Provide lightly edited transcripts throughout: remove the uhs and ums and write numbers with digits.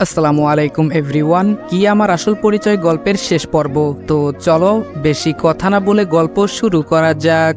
আসসালামু আলাইকুম এভরিওয়ান। কি আমার আসল পরিচয় গল্পের শেষ পর্ব। তো চলো বেশি কথা না বলে গল্প শুরু করা যাক।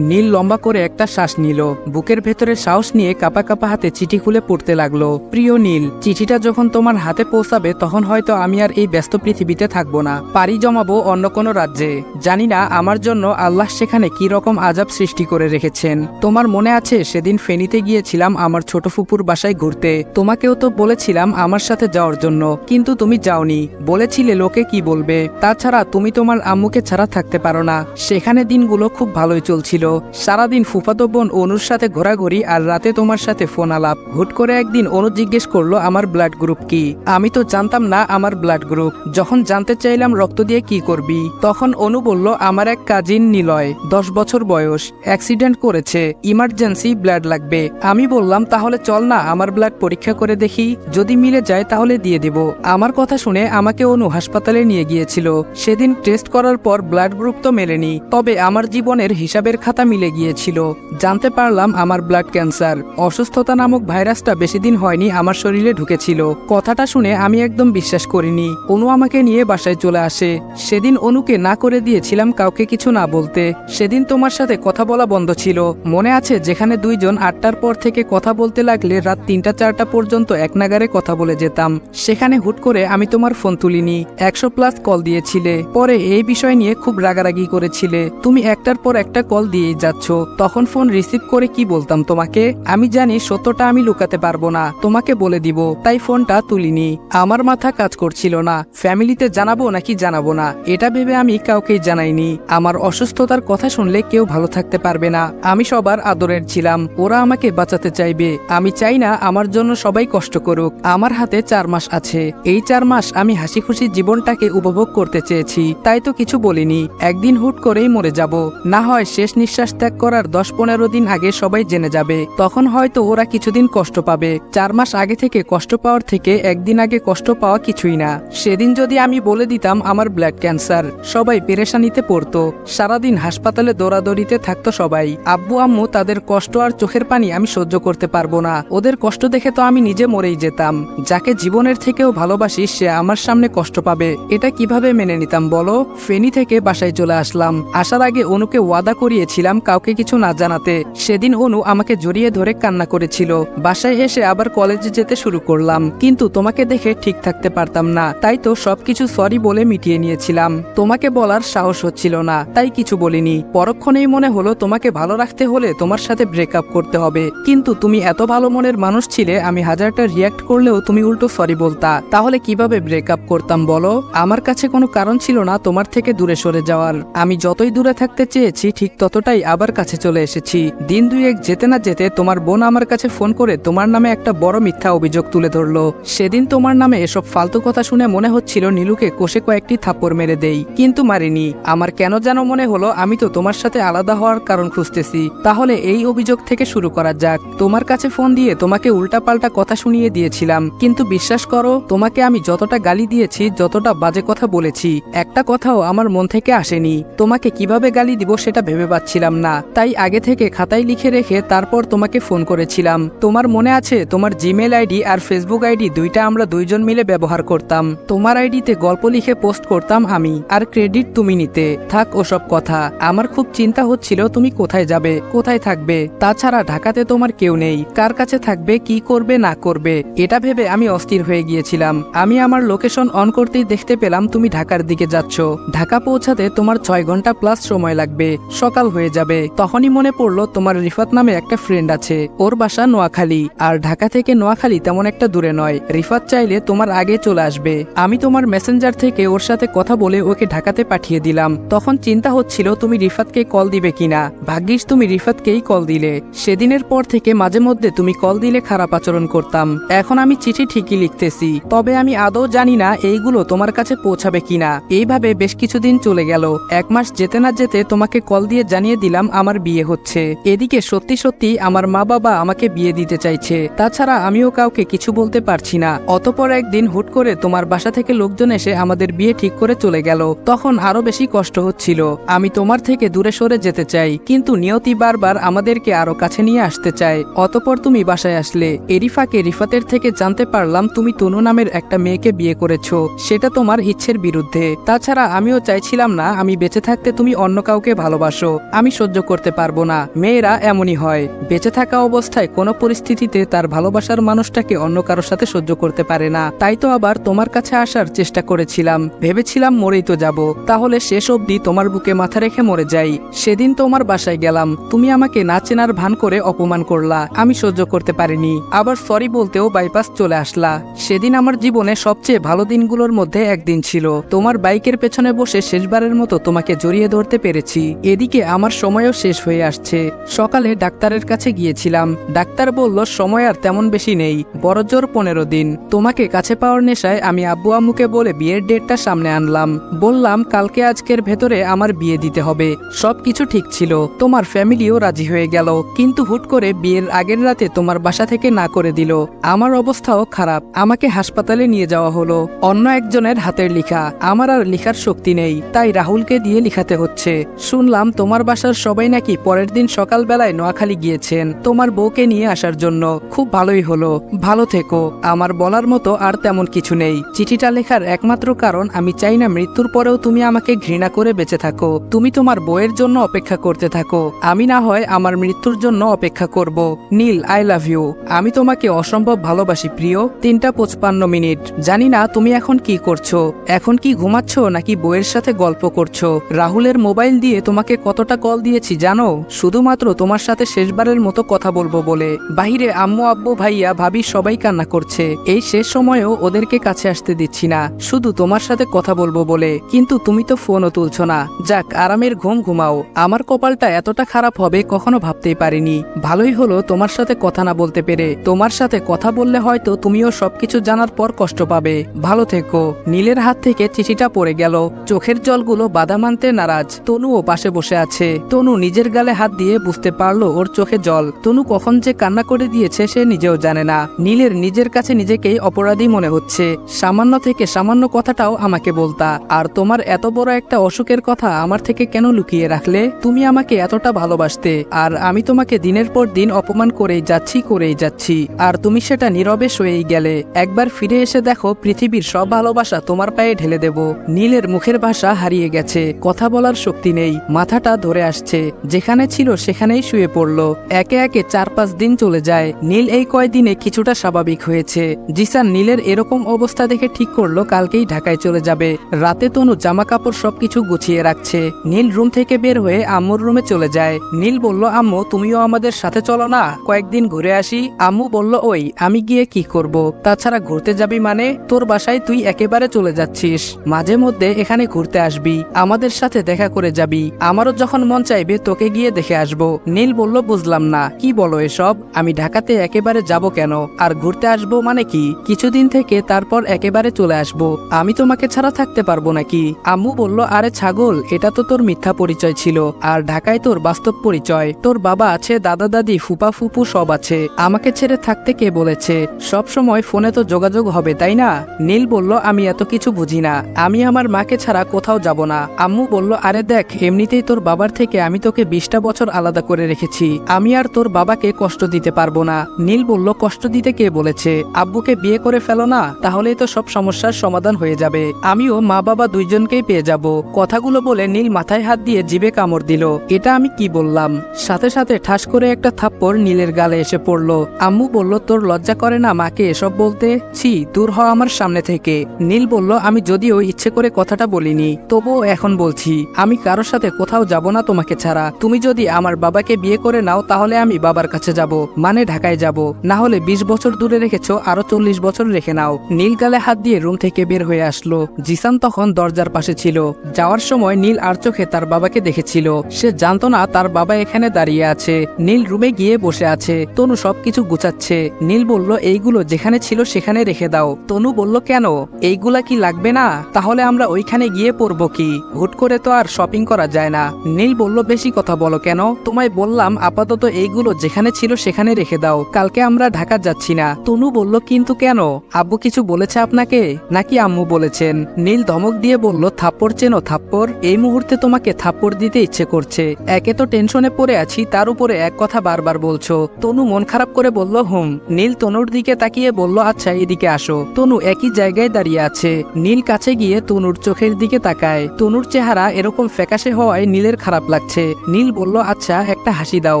নীল লম্বা করে একটা শ্বাস নিল, বুকের ভেতরে সাহস নিয়ে কাপা কাপা হাতে চিঠি খুলে পড়তে লাগলো। প্রিয় নীল, চিঠিটা যখন তোমার হাতে পৌঁছাবে তখন হয়তো আমি আর এই ব্যস্ত পৃথিবীতে থাকবো না, পাড়ি জমাবো অন্য কোনো রাজ্যে। জানি না আমার জন্য আল্লাহ সেখানে কি রকম আযাব সৃষ্টি করে রেখেছেন। তোমার মনে আছে সেদিন ফেনীতে গিয়েছিলাম আমার ছোট ফুপুর বাসায় ঘুরতে। তোমাকেও তো বলেছিলাম আমার সাথে যাওয়ার জন্য, কিন্তু তুমি যাওনি। বলেছিলে লোকে কি বলবে। তাছাড়া তুমি তোমার আম্মুকে ছাড়া থাকতে পারো না। সেখানে দিনগুলো খুব ভালোই চলছিল। সারাদিন ফুফাতো বোন অনুর সাথে ঘোরাঘুরি আর রাতে তোমার সাথে ফোন আলাপ। হুট করে একদিন অনু জিজ্ঞেস করলো আমার ব্লাড গ্রুপ কি। আমি তো জানতাম না আমার ব্লাড গ্রুপ। যখন জানতে চাইলাম রক্ত দিয়ে কি করবি, তখন অনু বলল আমার এক কাজিন নিলয়, 10 বছর বয়স, অ্যাক্সিডেন্ট করেছে, ইমার্জেন্সি ব্লাড লাগবে। আমি বললাম তাহলে চল না আমার ব্লাড পরীক্ষা করে দেখি, যদি মিলে যায় তাহলে দিয়ে দেব। আমার কথা শুনে আমাকে অনু হাসপাতালে নিয়ে গিয়েছিল। সেদিন টেস্ট করার পর ব্লাড গ্রুপ তো মেলেনি, তবে আমার জীবনের হিসাবের খাতা মিলে গিয়েছিল। জানতে পারলাম আমার ব্লাড ক্যান্সার। অসুস্থতা নামক ভাইরাসটা বেশি দিন হয়নি আমার শরীরে ঢুকেছিল। কথাটা শুনে আমি একদম বিশ্বাস করিনি। অনু আমাকে নিয়ে বাসায় চলে আসে। সেদিন অনুকে না করে দিয়েছিলাম কাউকে কিছু না বলতে। সেদিন তোমার সাথে কথা বলা বন্ধ ছিল, মনে আছে? যেখানে দুইজন 8টার পর থেকে কথা বলতে লাগলে রাত 3টা-4টা পর্যন্ত এক নাগারে কথা বলে যেতাম। সেখানে হুট করে আমি তোমার ফোন তুলিনি, 100+ কল দিয়েছিলে। পরে এই বিষয় নিয়ে খুব রাগারাগি করেছিলে। তুমি একটার পর একটা কল দিয়ে যাচ্ছ। তখন ফোন রিসিভ করে কি বলতাম তোমাকে? আমি জানি সত্যটা আমি লুকাতে পারবো না, তোমাকে বলে দিব, তাই ফোনটা তুলিনি। আমার মাথা কাজ করছিল না, ফ্যামিলিতে জানাবো নাকি জানাবো না এটা ভেবে আমি কাউকেই জানাইনি। আমার অসুস্থতার কথা শুনলে কেউ ভালো থাকতে পারবে না। আমি সবার আদরের ছিলাম, ওরা আমাকে বাঁচাতে চাইবে। আমি চাই না আমার জন্য সবাই কষ্ট করুক। আমার হাতে 4 মাস আছে। এই 4 মাস আমি হাসি খুশি জীবনটাকে উপভোগ করতে চেয়েছি, তাই তো কিছু বলিনি। একদিন হুট করেই মরে যাব, না হয় শেষ নিঃশ্বাস ত্যাগ করার 10-15 দিন আগে সবাই জেনে যাবে। তখন হয়তো ওরা কিছুদিন কষ্ট পাবে। 4 মাস আগে থেকে কষ্ট পাওয়ার থেকে একদিন আগে কষ্ট পাওয়া কিছুই না। সেদিন যদি আমি বলে দিতাম আমার ব্লাড ক্যান্সার, সবাই পেরেশানিতে পড়তো। সারাদিন হাসপাতালে দৌড়াদৌড়িতে থাকতো সবাই। আব্বু আম্মু তাদের কষ্ট আর চোখের পানি আমি সহ্য করতে পারবো না। ওদের কষ্ট দেখে তো আমি নিজে মরেই যেতাম। যাকে জীবনের থেকেও ভালোবাসি সে আমার সামনে কষ্ট পাবে, এটা কিভাবে মেনে নিতাম বলো? ফেনী থেকে বাসায় চলে আসলাম। আসার আগে অনুকে ওয়াদা করিয়েছিলাম কাউকে কিছু না জানাতে। সেদিন অনু আমাকে জড়িয়ে ধরে কান্না করেছিল। বাসায় এসে আবার কলেজে যেতে শুরু করলাম, কিন্তু তোমাকে দেখে ঠিক থাকতে পারতাম না, তাই তো সবকিছু সরি বলে মিটিয়ে নিয়েছিলাম। তোমাকে বলার সাহস হচ্ছিল না, তাই কিছু বলিনি। পরক্ষণেই মনে হলো তোমাকে ভালো রাখতে হলে তোমার সাথে ব্রেকআপ করতে হবে, কিন্তু তুমি এত ভালো মনের মানুষ ছিলে, আমি 1000টা রিয়াক্ট করলেও তুমি উল্টো সরি বলতা। তাহলে কিভাবে ব্রেকআপ করতাম বলো? আমার কাছে কোনো কারণ ছিল না তোমার থেকে দূরে সরে যাওয়ার। আমি যতই দূরে থাকতে চেয়েছি ঠিক ততটাই আবার কাছে চলে এসেছি। দিন 2-1 যেতে না যেতে তোমার বোন আমার কাছে ফোন করে তোমার নামে একটা বড় মিথ্যা অভিযোগ তুলে ধরলো। সেদিন তোমার নামে এসব ফালতু কথা শুনে মনে হচ্ছিল নীলুকে কষে কয়েকটি থাপ্পড় মেরে দেই, কিন্তু মারিনি। আমার কেন যেন মনে হলো আমি তো তোমার সাথে আলাদা হওয়ার কারণ খুঁজতেছি। তাহলে এই অভিযোগ থেকে শুরু করা যাক। তোমার কাছে ফোন দিয়ে তোমাকে উল্টাপাল্টা কথা শুনিয়ে দিয়েছিলাম, কিন্তু বিশ্বাস করো তোমাকে আমি যতটা গালি দিয়েছি, যতটা বাজে কথা বলেছি, একটা কথাও আমার মন থেকে আসেনি। তোমাকে কিভাবে গালি দিব সেটা ভেবে পাচ্ছিলাম না, তাই আগে থেকে খাতায় লিখে রেখে তারপর তোমাকে ফোন করেছিলাম। তোমার মনে আছে তোমার জিমেল আইডি আর ফেসবুক আইডি দুইটা আমরা দুইজন মিলে ব্যবহার করতাম। তোমার আইডিতে গল্প লিখে পোস্ট করতাম আমি, আর ক্রেডিট তুমি নিতে। থাক ওসব কথা। আমার খুব চিন্তা হচ্ছিল তুমি কোথায় যাবে, কোথায় থাকবে। তাছাড়া ঢাকাতে তোমার কেউ নেই, কার কাছে থাকবে, কি করবে না করবে, এটা ভেবে আমি অস্থির হয়ে গিয়েছিলাম। আমি আমার লোকেশন অন করতেই দেখতে পেলাম তুমি ঢাকার দিকে যাচ্ছ। ঢাকা পৌঁছাতে তোমার 6 ঘন্টা প্লাস সময় লাগবে, সকাল হয়ে যাবে। তখনই মনে পড়লো তোমার রিফাত নামে একটা ফ্রেন্ড আছে, ওর বাসা নোয়াখালী, আর ঢাকা থেকে নোয়াখালী তেমন একটা দূরে নয়। রিফাত চাইলে তোমার আগে চলে আসবে। আমি তোমার মেসেঞ্জার থেকে ওর সাথে কথা বলে ওকে ঢাকাতে পাঠিয়ে দিলাম। তখন চিন্তা হচ্ছিল তুমি রিফাতকে কল দিবে কিনা। ভাগ্যিস তুমি রিফাতকেই কল দিলে। সেদিনের পর থেকে মাঝে মধ্যে তুমি কল দিলে খারাপ আচরণ করতাম। এখন আমি চিঠি ঠিকই লিখতেছি, তবে আমি আদৌ জানি না এইগুলো তোমার কাছে পৌঁছাবে কিনা। এইভাবে বেশ কিছুদিন চলে গেল। 1 মাস যেতে না যেতে তোমাকে কল দিয়ে জানিয়ে জানিয়ে দিলাম আমার বিয়ে হচ্ছে। এদিকে সত্যি সত্যি আমার মা বাবা আমাকে বিয়ে দিতে চাইছে, তাছাড়া আমিও কাউকে কিছু বলতে পারছি না। অতপর একদিন হুট করে তোমার বাসা থেকে লোকজন এসে আমাদের বিয়ে ঠিক করে চলে গেল। তখন আরো বেশি কষ্ট হচ্ছিল। আমি তোমার থেকে দূরে সরে যেতে চাই, কিন্তু নিয়তি বারবার আমাদেরকে আরো কাছে নিয়ে আসতে চায়। অতপর তুমি বাসায় আসলে। এরই ফাঁকে রিফাতের থেকে জানতে পারলাম তুমি তনু নামের একটা মেয়েকে বিয়ে করেছো। সেটা তোমার ইচ্ছের বিরুদ্ধে। তাছাড়া আমিও চাইছিলাম না আমি বেঁচে থাকতে তুমি অন্য কাউকে ভালোবাসো। আমি সহ্য করতে পারবো না। মেয়েরা এমনই হয়, বেঁচে থাকা অবস্থায় কোনো পরিস্থিতিতে তার ভালোবাসার মানুষটাকে অন্য কারোর সাথে সহ্য করতে পারে না। তাই তো আবার তোমার কাছে আসার চেষ্টা করেছিলাম, ভেবেছিলাম মরেই তো যাব, তাহলে শেষ অবধি তোমার বুকে মাথা রেখে মরে যাই। সেদিন তোমার বাসায় গেলাম, তুমি আমাকে না চেনার ভান করে অপমান করলা। আমি সহ্য করতে পারিনি, আবার সরি বলতেও বাইপাস চলে আসলা। সেদিন আমার জীবনে সবচেয়ে ভালো দিনগুলোর মধ্যে একদিন ছিল। তোমার বাইকের পেছনে বসে শেষবারের মতো তোমাকে জড়িয়ে ধরতে পেরেছি। এদিকে আমার সময়ও শেষ হয়ে আসছে। সকালে ডাক্তারের কাছে গিয়েছিলাম। ডাক্তার বলল সময় আর তেমন বেশি নেই, বড়জোর 15 দিন। তোমাকে কাছে পাওয়ার নেশায় আমি আব্বু আম্মুকে বলে বিয়ের ডেটটা সামনে আনলাম। বললাম কালকে আজকের ভেতরে আমার বিয়ে দিতে হবে। সবকিছু ঠিক ছিল, তোমার ফ্যামিলিও রাজি হয়ে গেল, কিন্তু হুট করে বিয়ের আগের রাতে তোমার বাসা থেকে না করে দিল। আমার অবস্থাও খারাপ, আমাকে হাসপাতালে নিয়ে যাওয়া হলো। অন্য একজনের হাতের লেখা, আমার আর লেখার শক্তি নেই, তাই রাহুলকে দিয়ে লিখাতে হচ্ছে। শুনলাম তোমার বাসার সবাই নাকি পরের দিন সকালবেলায় নোয়াখালী গিয়েছেন তোমার বউকে নিয়ে আসার জন্য। খুব ভালোই হলো, ভালো থেকো। আমার বলার মতো আর তেমন কিছু নেই। চিঠিটা লেখার একমাত্র কারণ আমি চাই না মৃত্যুর পরেও তুমি আমাকে ঘৃণা করে বেঁচে থাকো। তুমি তোমার বউয়ের জন্য অপেক্ষা করতে থাকো, আমি না হয় আমার মৃত্যুর জন্য অপেক্ষা করব। নীল, আই লাভ ইউ। আমি তোমাকে অসম্ভব ভালোবাসি প্রিয়। 3:55। জানি না তুমি এখন কি করছো, এখন কি ঘুমাচ্ছ নাকি বউয়ের সাথে গল্প করছো। রাহুলের মোবাইল দিয়ে তোমাকে কতটা কল দিয়েছি জানো, শুধুমাত্র তোমার সাথে শেষবারের মতো কথা বলবো বলে। বাহিরে আম্মু আব্বু ভাইয়া ভাবি সবাই কান্না করছে। এই শেষ সময়েও ওদেরকে কাছে আসতে দিচ্ছি না, শুধু তোমার সাথে কথা বলবো বলে। কিন্তু তুমি তো ফোনও তুলছো না। যাক, আরামের ঘুম ঘুমাও। আমার কপালটা এতটা খারাপ হবে কখনো ভাবতেই পারিনি। ভালোই হলো তোমার সাথে কথা না বলতে পেরে। তোমার সাথে কথা বললে হয়তো তুমিও সবকিছু জানার পর কষ্ট পাবে। ভালো থেকো। নীলের হাত থেকে চিঠিটা পড়ে গেল। চোখের জলগুলো বাধা মানতে নারাজ। তনুও পাশে বসে আছে। তনু নিজের গালে হাত দিয়ে বুঝতে পারলো ওর চোখে জল। তনু কখন যে কান্না করে দিয়েছে সে নিজেও জানে না। নীলের নিজের কাছে নিজেকেই অপরাধী মনে হচ্ছে। সামান্য থেকে সামান্য কথাটাও আমাকে বলতা, আর তোমার এত বড় একটা অসুখের কথা আমার থেকে কেন লুকিয়ে রাখলে? তুমি আমাকে এতটা ভালোবাসতে, আর আমি তোমাকে দিনের পর দিন অপমান করেই যাচ্ছি, আর তুমি সেটা নীরবে সয়েই গেলে। একবার ফিরে এসে দেখো পৃথিবীর সব ভালোবাসা তোমার পায়ে ঢেলে দেব। নীলের মুখের ভাষা হারিয়ে গেছে, কথা বলার শক্তি নেই, মাথাটা ধরে আসছে। যেখানে ছিল সেখানেই শুয়ে পড়ল। একে একে 4-5 দিন চলে যায়। নীল এই কয়দিনে কিছুটা স্বাভাবিক হয়েছে। জিসান নীলের এরকম অবস্থা দেখে ঠিক করলো কালকেই ঢাকায় চলে যাবে। রাতে তনু জামা কাপড় সবকিছু গুছিয়ে রাখছে। নীল রুম থেকে বের হয়ে আম্মুর রুমে চলে যায়। নীল বলল আম্মু তুমিও আমাদের সাথে চলো না, কয়েকদিন ঘুরে আসি। আম্মু বলল ওই আমি গিয়ে কি করব, তাছাড়া ঘুরতে যাবি মানে? তোর বাসায় তুই একেবারে চলে যাচ্ছিস, মাঝে মধ্যে এখানে ঘুরতে আসবি, আমাদের সাথে দেখা করে যাবি। আমারও যখন মন চাইবে তোকে গিয়ে দেখে আসবো। নীল বলল বুঝলাম না, কি বলো এসব? আমি ঢাকাতে একেবারে যাব কেন, আর ঘুরতে আসবো মানে কি? কিছুদিন থেকে তারপর একেবারে চলে আসবো। আমি তোমাকে ছাড়া থাকতে পারবো নাকি? আম্মু বলল আরে ছাগল, এটা তো তোর মিথ্যা পরিচয় ছিল, আর ঢাকায় তোর বাস্তব পরিচয়। তোর বাবা আছে, দাদা দাদি ফুপা ফুপু সব আছে, আমাকে ছেড়ে থাকতে কে বলেছে? সব সময় ফোনে তো যোগাযোগ হবে তাই না? নীল বলল আমি এত কিছু বুঝি না, আমি আমার মাকে ছাড়া কোথাও যাব না। আম্মু বলল আরে দেখ, এমনিতেই তোর বাবার থেকে আমি তোকে 20টা বছর আলাদা করে রেখেছি, আমি আর তোর বাবাকে কষ্ট দিতে পারবো না। নীল বলল কষ্ট দিতে কে বলেছে? আব্বুকে বিয়ে করে ফেলো না, তাহলেই তো সব সমস্যার সমাধান হয়ে যাবে, আমিও মা বাবা দুইজনকেই পেয়ে যাব। কথাগুলো বলে নীল মাথায় হাত দিয়ে জিভে কামড় দিল। এটা আমি কি বললাম? সাথে সাথে ঠাস করে একটা থাপ্পড় নীলের গালে এসে পড়ল। আম্মু বলল তোর লজ্জা করে না মাকে এসব বলতে? ছি, দূর হ আমার সামনে থেকে। নীল বলল আমি যদিও ইচ্ছে করে কথাটা বলিনি, তবুও এখন বলছি, আমি কারোর সাথে কোথাও যাব না তোমাকে ছাড়া। তুমি যদি আমার বাবাকে বিয়ে করে নাও তাহলে আমি বাবার কাছে যাব, মানে ঢাকায় যাব। না হলে 20 বছর দূরে রেখেছো, আরো 40 বছর রেখে নাও। নীল গালে হাত দিয়ে রুম থেকে বের হয়ে আসলো। জিসান তখন দরজার পাশে ছিল। যাওয়ার সময় নীল আর চোখে তার বাবাকে দেখেছিল। সে জানতো না তার বাবা এখানে দাঁড়িয়ে আছে। নীল রুমে গিয়ে বসে আছে। তনু সবকিছু গুছাচ্ছে। নীল বলল এইগুলো যেখানে ছিল সেখানে রেখে দাও। তনু বলল কেন, এইগুলা কি লাগবে না? তাহলে আমরা ওইখানে গিয়ে পরবো কি? হুট করে তো আর শপিং করা যায় না। নীল বলল, বেশি কথা বলো কেন? তোমায় বললাম আপাতত এইগুলো যেখানে ছিল সেখানে রেখে দাও, কালকে আমরা ঢাকা যাচ্ছি না। তনু বলল, কিন্তু কেন? আব্বু কিছু বলেছে আপনাকে নাকি আম্মু বলেছেন? নীল ধমক দিয়ে বলল, থাপ্পড় চেনো? থাপ্পড়? এই মুহূর্তে তোমাকে থাপ্পড় দিতে ইচ্ছে করছে। একে তো টেনশনে পড়ে আছি, তার উপরে এক কথা বারবার বলছো। তনু মন খারাপ করে বলল, হুম। নীল তনুর দিকে তাকিয়ে বলল, আচ্ছা এদিকে আসো। তনু একই জায়গায় দাঁড়িয়ে আছে। নীল কাছে গিয়ে তনুর চোখের দিকে তাকায়। তনুর চেহারা এরকম ফ্যাকাশে হওয়ায় নীলের খারাপ লাগছে। নীল বলল, আচ্ছা একটা হাসি দাও।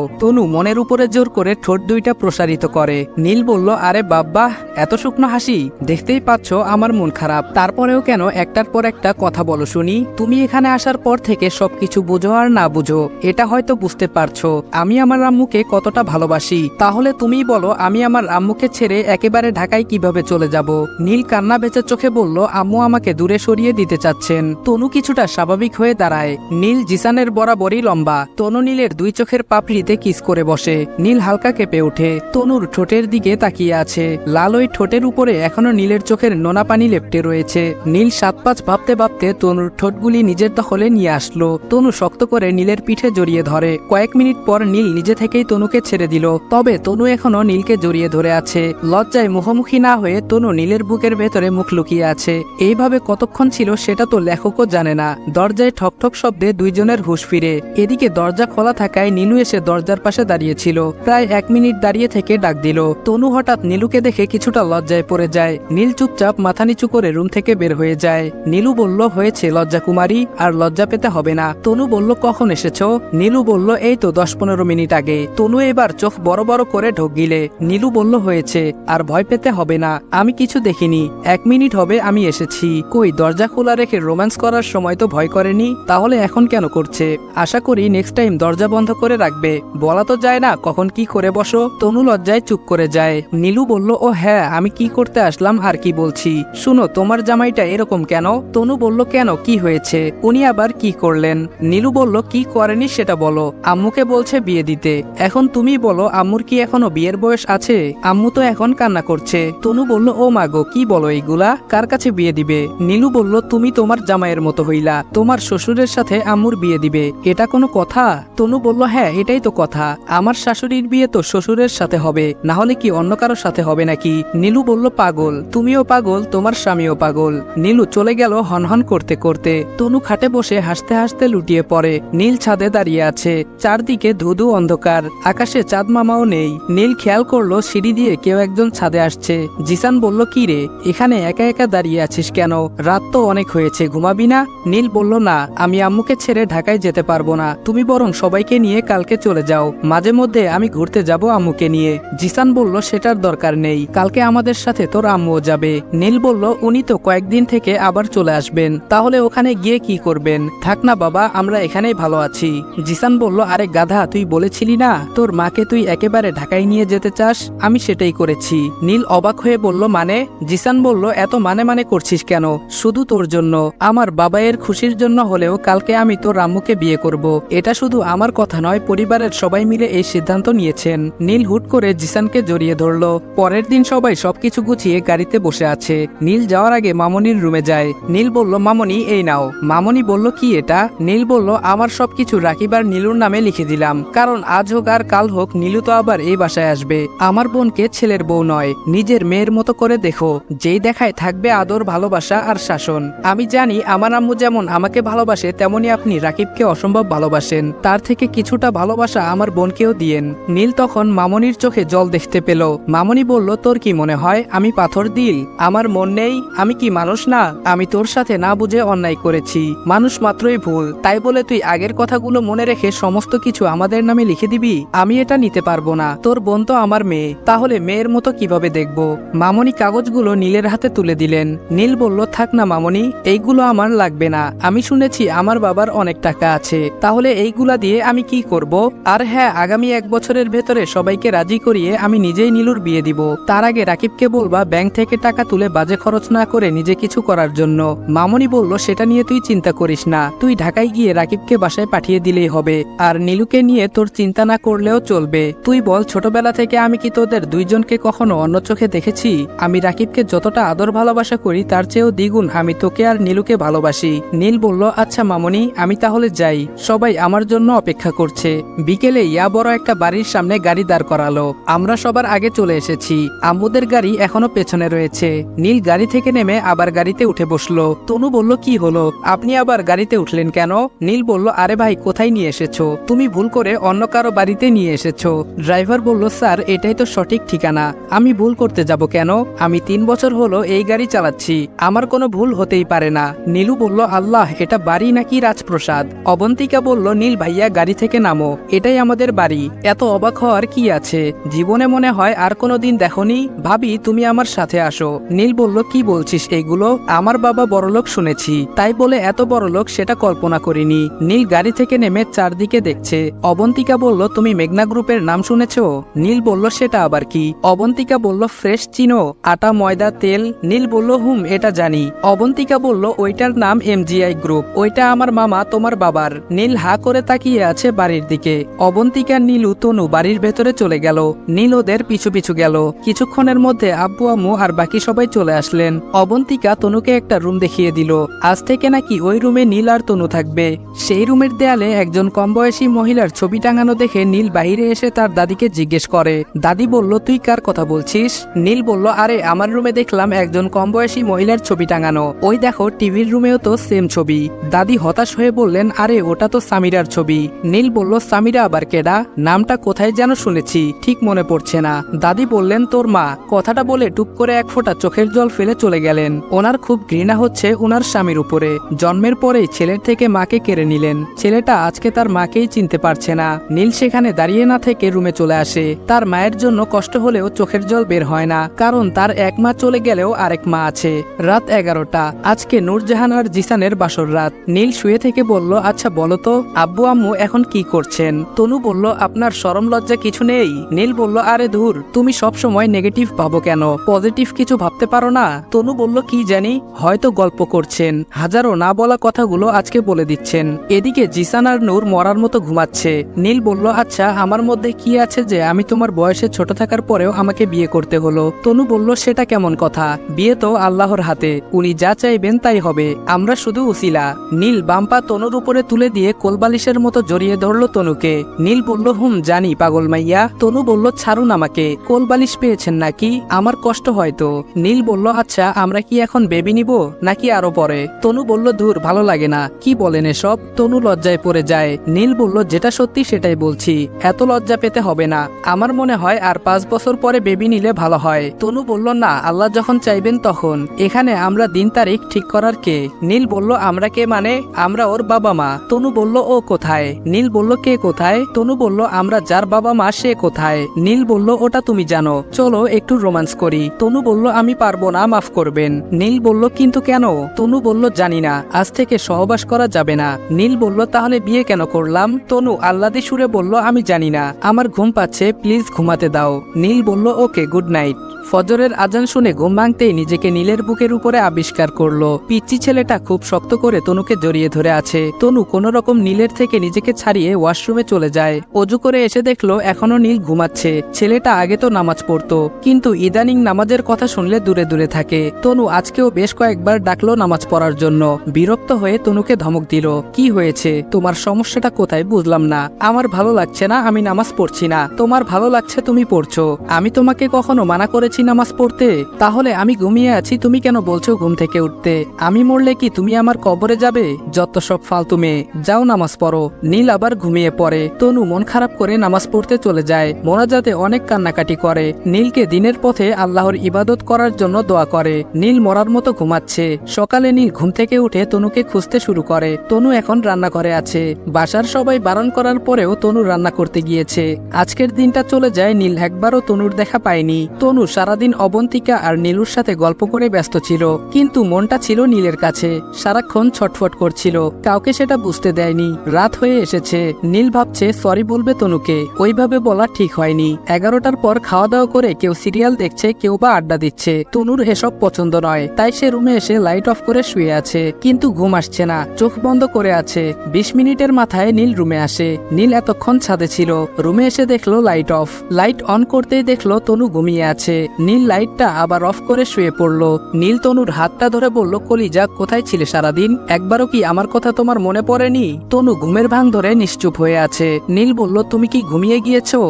তনু মনের উপরে জোর করে ঠোঁট দুইটা প্রসারিত করে। নীল বলল, আরে বাব্বা, এত শুকনো হাসি? দেখতেই পাচ্ছ আমার মন খারাপ, তারপরেও কেন একটার পর একটা কথা বলো শুনি। তুমি এখানে আসার পর থেকে সবকিছু বুঝো আর না বুঝো, এটা হয়তো বুঝতে পারছো আমি আমার আম্মুকে কতটা ভালোবাসি। তাহলে তুমি বলো, আমি আমার আম্মুকে ছেড়ে একেবারে ঢাকায় কিভাবে চলে যাব? নীল কান্না বেচে চোখে বলল, আম্মু আমাকে দূরে সরিয়ে দিতে চাচ্ছেন। তনু কিছুটা স্বাভাবিক হয়ে দাঁড়ায়। নীল জিসানের বরাবরই লম্বা। তনু নীলের দুই চোখের পাপড়িতে কিস করে বসে। নীল হালকা কেঁপে ওঠে। তনুর ঠোঁটের দিকে তাকিয়ে আছে। লাল ওই ঠোঁটের উপরে এখনো নীলের চোখের নোনা পানি লেপটে রয়েছে। নীল 7-5 ভাবতে ভাবতে তনুর ঠোঁটগুলি নিজের দখলে নিয়ে আসলো। তনু শক্ত করে নীলের পিঠে জড়িয়ে ধরে। কয়েক মিনিট পর নীল নিজে থেকেই তনুকে ছেড়ে দিল। তবে তনু এখনো নীলকে জড়িয়ে ধরে আছে। লজ্জায় মুখোমুখি না হয়ে তনু নীলের বুকের ভেতরে মুখ লুকিয়ে আছে। এইভাবে কতক্ষণ ছিল সেটা তো লেখকও জানে না। দরজায় ঠকঠক শব্দে দুইজনের হুঁশ ফিরে। এদিকে দরজা খোলা থাকায় নীলু এসে দরজার পাশে দাঁড়িয়েছিল। প্রায় 1 মিনিট দাঁড়িয়ে থেকে ডাক দিল। তনু হঠাৎ নীলুকে দেখে কিছুটা লজ্জায় পড়ে যায়। নীল চুপচাপ মাথা নিচু করে রুম থেকে বের হয়ে যায়। নীলু বলল, হয়েছে লজ্জা কুমারী, আর লজ্জা পেতে হবে না। তনু বলল, কখন এসেছো? নীলু বলল, এই তো 10-15 মিনিট আগে। তনু এবার চোখ বড় বড় করে ঢোক গিলে। নীলু বলল, হয়েছে, আর ভয় পেতে হবে না, আমি কিছু দেখিনি। 1 মিনিট হবে আমি এসেছি। কই, দরজা খোলা রেখে রোম্যান্স করার সময় তো ভয় করেনি, তাহলে এখন কেন করছে? আশা করি নেক্সট টাইম দরজা বন্ধ করে রাখবে। বলা তো যায় না কখন কি করে বসো। তনু লজ্জায় চুপ করে যায়। নীলু বলল, ও হ্যাঁ, আমি কি করতে আসলাম আর কি বলছি। শুনো, তোমার জামাইটা এরকম কেন? তনু বলল, কেন, কি হয়েছে? উনি আবার কি করলেন? নীলু বলল, কি করেনি সেটা বলো। আম্মুকে বলছে বিয়ে দিতে। এখন তুমি বলো, আম্মুর কি এখনো বিয়ের বয়স আছে? আম্মু তো এখন কান্না করছে। তনু বলল, ও মাগো, কি বলো এইগুলা? কার কাছে বিয়ে দিবে? নীলু বলল, তুমি তোমার জামাইয়ের মতো হইলা, তোমার শ্বশুরের সাথে আম্মুর বিয়ে দিবে, এটা কোনো কথা? তনু বলল, হ্যাঁ এটাই তো কথা। আমার শাশুড়ির বিয়ে তো শ্বশুরের সাথে হবে, না হলে কি অন্য কারোর সাথে হবে নাকি? নীলু বলল, পাগল, তুমিও পাগল, তোমার স্বামীও পাগল। নীলু চলে গেল হনহন করতে করতে। তনু খাটে বসে হাসতে হাসতে লুটিয়ে পড়ে। নীল ছাদে দাঁড়িয়ে আছে। চারদিকে ধুধু অন্ধকার, আকাশে চাঁদ মামাও নেই। নীল খেয়াল করলো সিঁড়ি দিয়ে কেউ একজন ছাদে আসছে। জিসান বলল, কি রে, এখানে একা একা দাঁড়িয়ে আছিস কেন? রাত তো অনেক হয়েছে, ঘুমাবি না? নীল বলল, না, আমি আম্মুকে ছেড়ে ঢাকায় যেতে পারবো না, তুমি বরং সবাইকে নিয়ে কালকে চলে যাও, মাঝে মধ্যে আমি ঘুরতে যাব আম্মুকে নিয়ে। জিসান বলল, সেটার দরকার নেই, কালকে আমাদের সাথে তোর আম্মুও যাবে। নীল বলল, উনি তো কয়েকদিন থেকে আবার চলে আসবেন, তাহলে ওখানে গিয়ে কি করবেন? থাক না বাবা, আমরা এখানেই ভালো আছি। জিসান বলল, আরে গাধা, তুই বলেছিলি না তোর মাকে তুই একেবারে ঢাকায় নিয়ে যেতে চাস? আমি সেটাই করেছি। নীল অবাক হয়ে বলল, মানে? জিসান বলল, এত মানে করছিস কেন? শুধু তোর জন্য, আমার বাবাইয়ের খুশির জন্য হলেও কালকে আমি তোর আম্মুকে বিয়ে করব। এটা শুধু আমার কথা নয়, পরিবারের সবাই মিলে এই সিদ্ধান্ত নিয়েছেন। নীল হুট করে জিসানকে জড়িয়ে ধরল। পরের দিন সবাই সবকিছু গুছিয়ে গাড়িতে বসে আছে। নীল যাওয়ার আগে মামনির রুমে যায়। নীল বলল, মামনি এই নাও। মামনি বলল, কি এটা? নীল বলল, আমার সবকিছু রাকিব আর নীলুর নামে লিখে দিলাম, কারণ আজ হোক আর কাল হোক নীলু তো আবার এই বাসায় আসবে। আমার বোনকে ছেলের বউ নয়, নিজের মেয়ের মতো করে দেখো, যেই দেখায় থাকবে আদর, ভালোবাসা আর শাসন। আমি জানি আমার আম্মু যেমন আমাকে ভালোবাসে, তেমনি আপনি রাকিবকে অসম্ভব ভালোবাসেন, তার থেকে কিছুটা ভালোবাসা আমার বোনকেও দিয়েন। নীল তখন মামনির চোখে জল দেখতে পেল। মামনি বলল, তোর কি মনে হয় আমি পাথর দিল? আমার মন নেই? আমি কি মানুষ না? আমি তোর সাথে না বুঝে অন্যায় করেছি, মানুষ মাত্রই ভুল, তাই বলে তুই আগের কথাগুলো মনে রেখে সমস্ত কিছু আমাদের নামে লিখে দিবি? আমি এটা নিতে পারবো না। তোর বোন তো আমার মেয়ে, তাহলে মেয়ের মতো কিভাবে দেখবো? মামনি কাগজগুলো নীলের হাতে তুলে দিলেন। নীল বলল, থাক না মামনি, এইগুলো আমার লাগবে না। আমি শুনেছি আমার বাবার অনেক টাকা আছে, তাহলে এইগুলা দিয়ে আমি কি করব? আর হ্যাঁ, আগামী 1 বছরের ভেতরে সবাইকে রাজি করিয়ে আমি নিজেই নীলুর বিয়ে দিব। তার আগে রাকিবকে বলবা ব্যাংক থেকে টাকা তুলে বাজে খরচ না করে নিজে কিছু করার জন্য। মামনি বলল, সেটা নিয়ে তুই চিন্তা করিস না, তুই ঢাকায় গিয়ে রাকিবকে বাসায় পাঠিয়ে দিলেই হবে, আর নীলুকে নিয়ে তোর চিন্তা না করলেও চলবে। তুই বল, ছোটবেলা থেকে আমি কি তোদের দুইজনকে কখনো অন্য চোখে দেখেছি? আমি রাকিবকে যতটা আদর ভালোবাসা করি তার চেয়েও দ্বিগুণ আমি তোকে আর নীলুকে ভালোবাসি। নীল বলল, আচ্ছা মামনি, আমি তাহলে যাই। সবাই আমার জন্য অপেক্ষা করছে। বিকেলে ইয়া বড় একটা বাড়ির সামনে গাড়ি দাঁড় করালো। আমরা সবার আগে চলে এসেছি। আম্মুদের গাড়ি এখনো পেছনে রয়েছে। নীল গাড়ি থেকে নেমে আবার গাড়িতে উঠে বসলো। তনু বলল, কি হলো, আপনি আবার গাড়িতে উঠলেন কেন? নীল বলল, আরে ভাই, কোথায় নিয়ে এসেছো? তুমি ভুল করে অন্য কারো বাড়িতে নিয়ে এসেছো। ড্রাইভার বলল, স্যার এটাই তো সঠিক ঠিকানা, আমি ভুল করতে যাব কেন? আমি 3 বছর হলো এই গাড়ি চালাচ্ছি, আমার কোনো ভুল হতেই পারে না। নীলু বলল, আল্লাহ, এটা বাড়ি নাকি রাজপ্রসাদ? অবন্তিকা বলল, নীল ভাইয়া গাড়ি থেকে নামো, এটাই আমাদের বাড়ি। এত অবাক হওয়ার কি আছে? জীবনে মনে হয় আর কোনো দিন দেখনি। ভাবি, তুমি আমার সাথে আসো। নীল বলল, কি বলছিস এগুলো? আমার বাবা বড়লোক শুনেছি, তাই বলে এত বড়লোক সেটা কল্পনা করিনি। নীল গাড়ি থেকে নেমে চারদিকে দেখছে। অবন্তিকা বলল, তুমি মেঘনা গ্রুপের নাম শুনেছ? নীল বলল, সেটা আবার কি? অবন্তিকা বলল, ফ্রেশ চিনো, আটা ময়দা তেল? নীল বলল, এটা জানি। অবন্তিকা বলল, ওইটার নাম এমজিআই গ্রুপ, ওইটা আমার মামা তোমার বাবার। নীল হা করে তাকিয়ে আছে বাড়ির দিকে। অবন্তিকা, নীলু, তনু বাড়ির ভেতরে চলে গেল। নীল ওদের পিছু পিছু গেল। কিছুক্ষণের মধ্যে আব্বু আম্মু আর বাকি সবাই চলে আসলেন। অবন্তিকা তনুকে একটা রুম দেখিয়ে দিল। আজ থেকে নাকি ওই রুমে নীল আর তনু থাকবে। সেই রুমের দেয়ালে একজন কম বয়সী মহিলার ছবি টাঙানো দেখে নীল বাইরে এসে তার দাদিকে জিজ্ঞেস করে। দাদি বলল, তুই কার কথা বলছিস? নীল বলল, আরে আমার রুমে দেখলাম একজন কম বয়সী মহিলার ছবি টাঙানো, ওই দেখো টিভির রুমেও তো সেম ছবি। দাদি হতাশ হয়ে বললেন, আরে ওটা তো সামিরার ছবি। নীল বলল, সামিরা আবার কেডা? নামটা কোথায় যেন শুনেছি, ঠিক মনে পড়ছে না। দাদি বললেন, তোর মা। কথাটা বলে টুপ করে এক ফোঁটা চোখের জল ফেলে চলে গেলেন। ওনার খুব ঘৃণা হচ্ছে ওনার স্বামীর উপরে। জন্মের পরেই ছেলের থেকে মাকে কেড়ে নিলেন। ছেলেটা আজকে তার মাকেই চিনতে পারছে না। নীল সেখানে দাঁড়িয়ে না থেকে রুমে চলে আসে। তার মায়ের জন্য কষ্ট হলেও চোখের জল বের হয় না, কারণ তার এক মা চলে গেলেও আরেক মা আছে। রাত 11টা। আজকে নূরজাহান আর জিসানের বাসর রাত। নীল শুয়ে থেকে বলল, আচ্ছা বলো তো, আব্বু আম্মু এখন কি করছেন? তনু বলল, আপনার শরম লজ্জা কিছু নেই? নীল বলল, আরে ধুর, তুমি সব সময় নেগেটিভ ভাবো কেন? পজিটিভ কিছু ভাবতে পারো না? তনু বলল, কি জানি, হয়তো গল্প করছেন, হাজারো না বলা কথাগুলো আজকে বলে দিচ্ছেন। এদিকে জিসান আর নূর মরার মতো ঘুমাচ্ছে। নীল বলল, আচ্ছা আমার মধ্যে কি আছে যে আমি তোমার বয়সে ছোট থাকার পরেও আমাকে বিয়ে করতে হলো? তনু বলল, সেটা কেমন কথা? বিয়ে তো আল্লাহর হাতে, উনি যা চাইবেন তাই হবে, আমরা শুধু উসিলা। নীল বাম্পা তনুর উপরে তুলে দিয়ে কোলবালিশের মতো জড়িয়ে ধরলো তনুকে। নীল বলল, জানি পাগল মাইয়া। তনু বলল, ছাড়ুন আমাকে, কোলবালিশ পেয়েছেন নাকি? আমার কষ্ট হয়তো। নীল বলল, আচ্ছা আমরা কি এখন বেবি নিব নাকি আরো পরে? তনু বলল, ধুর, ভালো লাগে না, কি বলেন এসব? তনু লজ্জায় পড়ে যায়। নীল বলল, যেটা সত্যি সেটাই বলছি, এত লজ্জা পেতে হবে না। আমার মনে হয় আর 5 বছর পরে বেবি নিলে ভালো হয়। তনু বলল, না, আল্লাহ যখন চাইবেন তখন। এখানে আমরা দিন তারিখ ঠিক করার কে? নীল বলল, আমরা কে মানে? আমরা ওর বাবা মা। তনু বলল, ও কোথায়? নীল বলল, কে কোথায়? তনু বলল, আমরা যার বাবা মা সে কোথায়? নীল বলল, ওটা তুমি জানো, চলো একটু রোমান্স করি। তনু বলল, আমি পারবো না, মাফ করবেন। নীল বলল, কিন্তু কেন? তনু বলল, জানি না, আজ থেকে সহবাস করা যাবে না। নীল বলল, তাহলে বিয়ে কেন করলাম? তনু আহ্লাদে সুরে বলল, আমি জানি না, আমার ঘুম পাচ্ছে, প্লিজ ঘুমাতে দাও। নীল বলল, ওকে, গুড নাইট। ফজরের আজান শুনে ঘুম ভাঙতেই নিজেকে নীলের বুকের উপরে আবিষ্কার করলো। পিচ্চি ছেলেটা খুব শক্ত করে তনুকে জড়িয়ে ধরে আছে। তনু কোনো রকম নীলের থেকে নিজেকে ছাড়িয়ে ওয়াশরুমে চলে যায়। অজু করে এসে দেখলো এখনো নীল ঘুমাচ্ছে। ছেলেটা আগে তো নামাজ পড়তো, কিন্তু ইদানিং নামাজের কথা শুনলে দূরে দূরে থাকে। তনু আজকেও বেশ কয়েকবার ডাকলো নামাজ পড়ার জন্য। বিরক্ত হয়ে তনুকে ধমক দিল, কি হয়েছে, তোমার সমস্যাটা কোথায় বুঝলাম না? আমার ভালো লাগছে না, আমি নামাজ পড়ছি না। তোমার ভালো লাগছে, তুমি পড়ছো। আমি তোমাকে কখনো মানা করেছি নামাজ পড়তে? তাহলে আমি ঘুমিয়ে আছি, তুমি কেন বলছো ঘুম থেকে উঠতে? আমি মরলে কি তুমি আমার কবরে যাবে? যত সব ফালতু মেয়ে, যাও নামাজ পড়ো। নীল আবার ঘুমিয়ে পড়ে। তনু মন খারাপ করে নামাজ পড়তে চলে যায়। মোনাজাতে অনেক কান্নাকাটি করে। নীলকে দিনের পথে আল্লাহর ইবাদত করার জন্য দোয়া করে। নীল মরার মতো ঘুমাচ্ছে। সকালে নীল ঘুম থেকে উঠে তনুকে খুঁজতে শুরু করে। তনু এখন রান্নাঘরে আছে। বাসার সবাই বারণ করার পরেও তনু রান্না করতে গিয়েছে। আজকের দিনটা চলে যায়, নীল একবারও তনুর দেখা পায়নি। তনু সারাদিন অবন্তিকা আর নীলুর সাথে গল্প করে ব্যস্ত ছিল, কিন্তু মনটা ছিল নীলের কাছে। সারাক্ষণ ছটফট করছিল, কাউকে সেটা বুঝতে দেয়নি। রাত হয়ে এসেছে। নীল ভাবছে সরি বলবে তনুকে, ওইভাবে বলা ঠিক হয়নি। 11টার পর খাওয়া দাওয়া করে কেউ সিরিয়াল দেখছে, কেউ বা আড্ডা দিচ্ছে। তনুর এসব পছন্দ নয়, তাই সে রুমে এসে লাইট অফ করে শুয়ে আছে, কিন্তু ঘুম আসছে না, চোখ বন্ধ করে আছে। 20 মিনিটের মাথায় নীল রুমে আসে। নীল এতক্ষণ ছাদে ছিল। রুমে এসে দেখলো লাইট অফ। লাইট অন করতেই দেখলো তনু ঘুমিয়ে আছে। নীল লাইটটা আবার অফ করে শুয়ে পড়ল। নীল তনুর হাতটা ধরে বলল, কলিজা কোথায় ছিলে সারাদিন? একবারও কি আমার কথা তোমার মনে পড়েনি? তনু ঘুমের ভাঙ ধরে নিশ্চুপ হয়ে আছে। নীল বলল, তুমি কি ঘুমিয়ে গিয়েছো?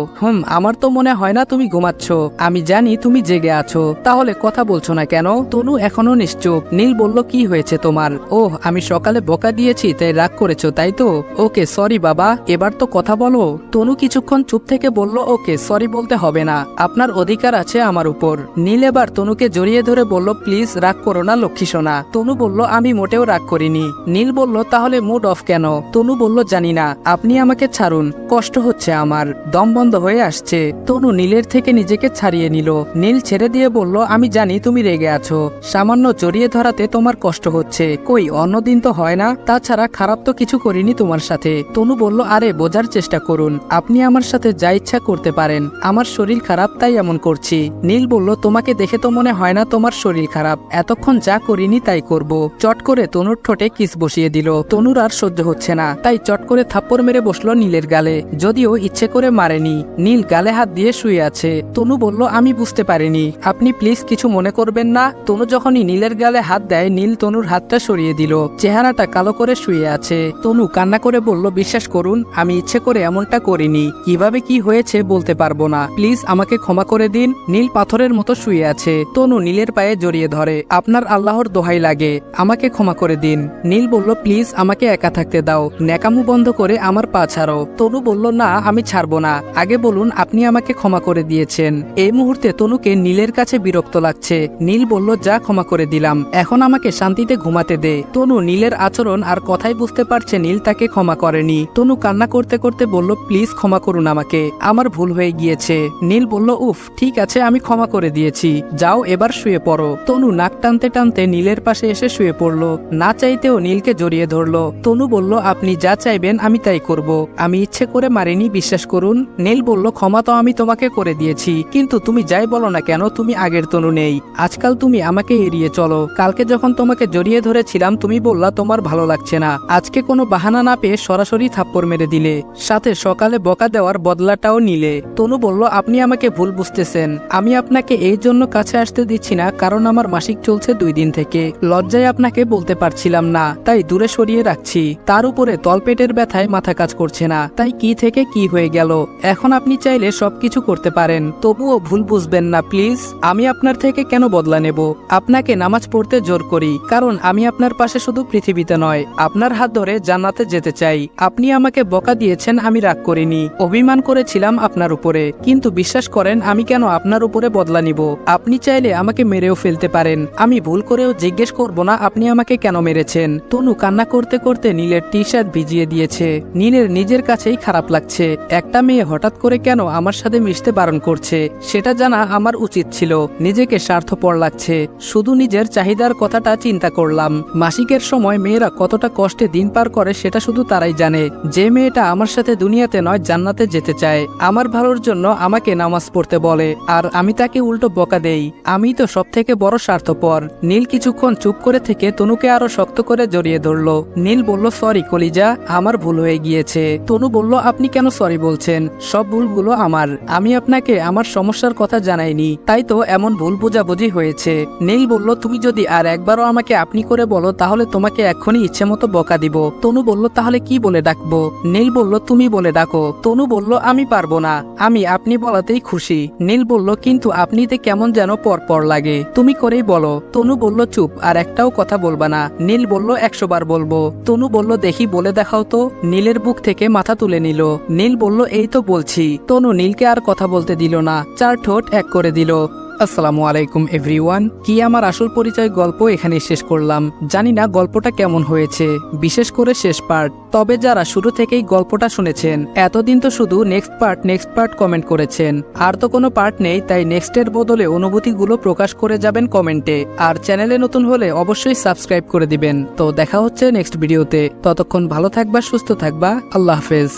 আমার তো মনে হয় না তুমি ঘুমাচ্ছ। আমি জানি তুমি জেগে আছো, তাহলে কথা বলছো না কেন? তনু এখনো নিশ্চুপ। নীল বলল, কি হয়েছে তোমার? ওহ, আমি সকালে বকা দিয়েছি তাই রাগ করেছো তাই তো? ওকে সরি বাবা, এবার তো কথা বলো। তনু কিছুক্ষণ চুপ থেকে বলল, ওকে সরি বলতে হবে না, আপনার অধিকার আছে আমার উপর। নীল এবার তনুকে জড়িয়ে ধরে বলল, প্লিজ রাগ করো না লক্ষ্মী সোনা। তনু বলল, আমি মোটেও রাগ করিনি। নীল বলল, তাহলে মুড অফ কেন? তনু বলল, জানি না, আপনি আমাকে ছাড়ুন, কষ্ট হচ্ছে আমার, দম বন্ধ হয়ে আসছে। তনু নীলের থেকে নিজেকে ছাড়িয়ে নিল। নীল ছেড়ে দিয়ে বলল, আমি জানি তুমি রেগে আছো, সামান্য জড়িয়ে ধরাতে তোমার কষ্ট হচ্ছে, কই অন্যদিন তো হয় না? তাছাড়া খারাপ তো কিছু করিনি তোমার সাথে। তনু বলল, আরে বোঝার চেষ্টা করুন, আপনি আমার সাথে যা ইচ্ছা করতে পারেন, আমার শরীর খারাপ তাই এমন করছি। নীল বলল, তোমাকে দেখে তো মনে হয় না তোমার শরীর খারাপ, এতক্ষণ যা করিনি তাই করব। চট করে তনুর ঠোঁটে কিস বসিয়ে দিল। তনুর আর সহ্য হচ্ছে না, তাই চট করে থাপ্পড় মেরে বসলো নীলের গালে, যদিও ইচ্ছে করে মারেনি। নীল গালে হাত দিয়ে শুয়ে আছে। তনু বলল, আমি বুঝতে পারিনি, আপনি প্লিজ কিছু মনে করবেন না। তনু যখনই নীলের গালে হাত দেয়, নীল তনুর হাতটা সরিয়ে দিল। চেহারাটা কালো করে শুয়ে আছে। তনু কান্না করে বলল, বিশ্বাস করুন, আমি ইচ্ছে করে এমনটা করিনি, কিভাবে কি হয়েছে বলতে পারবো না, প্লিজ আমাকে ক্ষমা করে দিন। নীল পাথরের মতো শুয়ে আছে। তনু নীলের পায়ে জড়িয়ে ধরে, আপনার আল্লাহর দোহাই লাগে, আমাকে ক্ষমা করে দিন। নীল বলল, প্লিজ আমাকে একা থাকতে দাও, ন্যাকামু বন্ধ করে আমার পা ছাড়ো। তনু বলল, না আমি ছাড়বো না, আগে বলুন আপনি আমাকে ক্ষমা করে দিয়েছেন। এই মুহূর্তে তনুকে নীলের কাছে বিরক্ত লাগছে। নীল বলল, যা ক্ষমা করে দিলাম, এখন আমাকে শান্তিতে ঘুমাতে দে। তনু নীলের আচরণ আর কথাই বুঝতে পারছে নীল তাকে ক্ষমা করেনি। তনু কান্না করতে করতে বলল, প্লিজ ক্ষমা করুন আমাকে, আমার ভুল হয়ে গিয়েছে। নীল বলল, উফ ঠিক আছে, আমি ক্ষমা করে দিয়েছি, যাও এবার শুয়ে পড়ো। তনু নাক টানতে টানতে নীলের পাশে এসে শুয়ে পড়ল। না চাইতেও নীলকে জড়িয়ে ধরল। তনু বলল, আপনি যা চাইবেন আমি তাই করব, আমি ইচ্ছে করে মারিনি, বিশ্বাস করুন। নীল বলল, ক্ষমা তো আমি তোমাকে করে দিয়েছি, কিন্তু তুমি যাই বলো না কেন তুমি আগের তনু নেই। আজকাল তুমি আমাকে এড়িয়ে চলো, কালকে যখন তোমাকে জড়িয়ে ধরেছিলাম তুমি বললা তোমার ভালো লাগছে না, আজকে কোনো বাহানা না পেয়ে সরাসরি থাপ্পড় মেরে দিলে, সাথে সকালে বকা দেওয়ার বদলাটাও নিলে। তনু বলল, আপনি আমাকে ভুল বুঝতেছেন, আমি আপনাকে এই জন্য কাছে আসতে দিচ্ছি না কারণ আমার মাসিক চলছে 2 দিন থেকে, লজ্জায় আপনাকে বলতে পারছিলাম না তাই দূরে সরিয়ে রাখছি, তার উপরে তলপেটের ব্যথায় মাথা কাজ করছে না, তাই কি থেকে কি হয়ে গেল। এখন আপনি চাইলে সবকিছু করতে পারেন, তবুও ভুল বুঝবেন না প্লিজ। আমি আপনার থেকে কেন বদলা নেব? আপনাকে নামাজ পড়তে জোর করি কারণ আমি আপনার পাশে শুধু পৃথিবীতে নয়, আপনার হাত ধরে জান্নাতে যেতে চাই। আপনি আমাকে বকা দিয়েছেন, আমি রাগ করিনি, অভিমান করেছিলাম আপনার উপরে, কিন্তু বিশ্বাস করেন আমি কেন আপনার উপরে বদলা নিব? আপনি চাইলে আমাকে মেরেও ফেলতে পারেন, আমি ভুল করেও জিজ্ঞেস করব না আপনি আমাকে কেন মেরেছেন। তনু কান্না করতে করতে নীলের টি শার্ট ভিজিয়ে দিয়েছে। নীলের নিজের কাছেই খারাপ লাগছে, একটা মেয়ে হঠাৎ করে কেন আমার সাথে মিশতে বারণ করছে সেটা জানা আমার উচিত ছিল। নিজেকে স্বার্থপর লাগছে, শুধু নিজের চাহিদার কথাটা চিন্তা করলাম। মাসিকের সময় মেয়েরা কতটা কষ্টে দিন পার করে সেটা শুধু তারাই জানে। যে মেয়েটা আমার সাথে দুনিয়াতে নয় জান্নাতে যেতে চায়, আমার ভালোর জন্য আমাকে নামাজ পড়তে বলে, আর আমি তাকে উল্টো বকা দেই, আমি তো সব থেকে বড় স্বার্থপর। নীল কিছুক্ষণ চুপ করে থেকে তনুকে আরো শক্ত করে জড়িয়ে ধরল। নীল বলল, সরি কলিজা, আমার ভুল হয়ে গিয়েছে। তনু বলল, আপনি কেন সরি বলছেন? সব ভুলগুলো আমার, আমি আপনাকে আমার সমস্যার কথা জানাইনি, তাই তো এমন ভুল বোঝাবুঝি হয়েছে। নীল বলল, তুমি যদি আর একবারও আমাকে আপনি করে বলো তাহলে তোমাকে এক্ষুনি ইচ্ছে মতো বকা দিব। তনু বলল, তাহলে কি বলে ডাকবো? নীল বলল, তুমি বলে ডাকো। তনু বলল, আমি পারবো না, আমি আপনি বলাতেই খুশি। নীল বলল, কিন্তু আপনিতে কেমন যেন পর লাগে, তুমি করেই বলো। তনু বলল, চুপ, আর একটাও কথা বলবা না। নীল বলল, 100 বার বলবো। তনু বলল, দেখি বলে দেখাও তো। নীলের বুক থেকে মাথা তুলে নিল। নীল বলল, এই তো বলছি। তনু নীলকে আর কথা বলতে দিল না, 4 ঠোঁট এক করে দিল। আসসালামু আলাইকুম এভরিওয়ান, কি আমার আসল পরিচয় গল্প এখানে শেষ করলাম। জানি না গল্পটা কেমন হয়েছে, বিশেষ করে শেষ পার্ট। তবে যারা শুরু থেকেই গল্পটা শুনেছেন এতদিন তো শুধু নেক্সট পার্ট কমেন্ট করেছেন, আর তো কোনো পার্ট নেই, তাই নেক্সটের বদলে অনুভূতিগুলো প্রকাশ করে যাবেন কমেন্টে। আর চ্যানেলে নতুন হলে অবশ্যই সাবস্ক্রাইব করে দিবেন। তো দেখা হচ্ছে নেক্সট ভিডিওতে, ততক্ষণ ভালো থাকবা, সুস্থ থাকবা, আল্লাহ হাফেজ।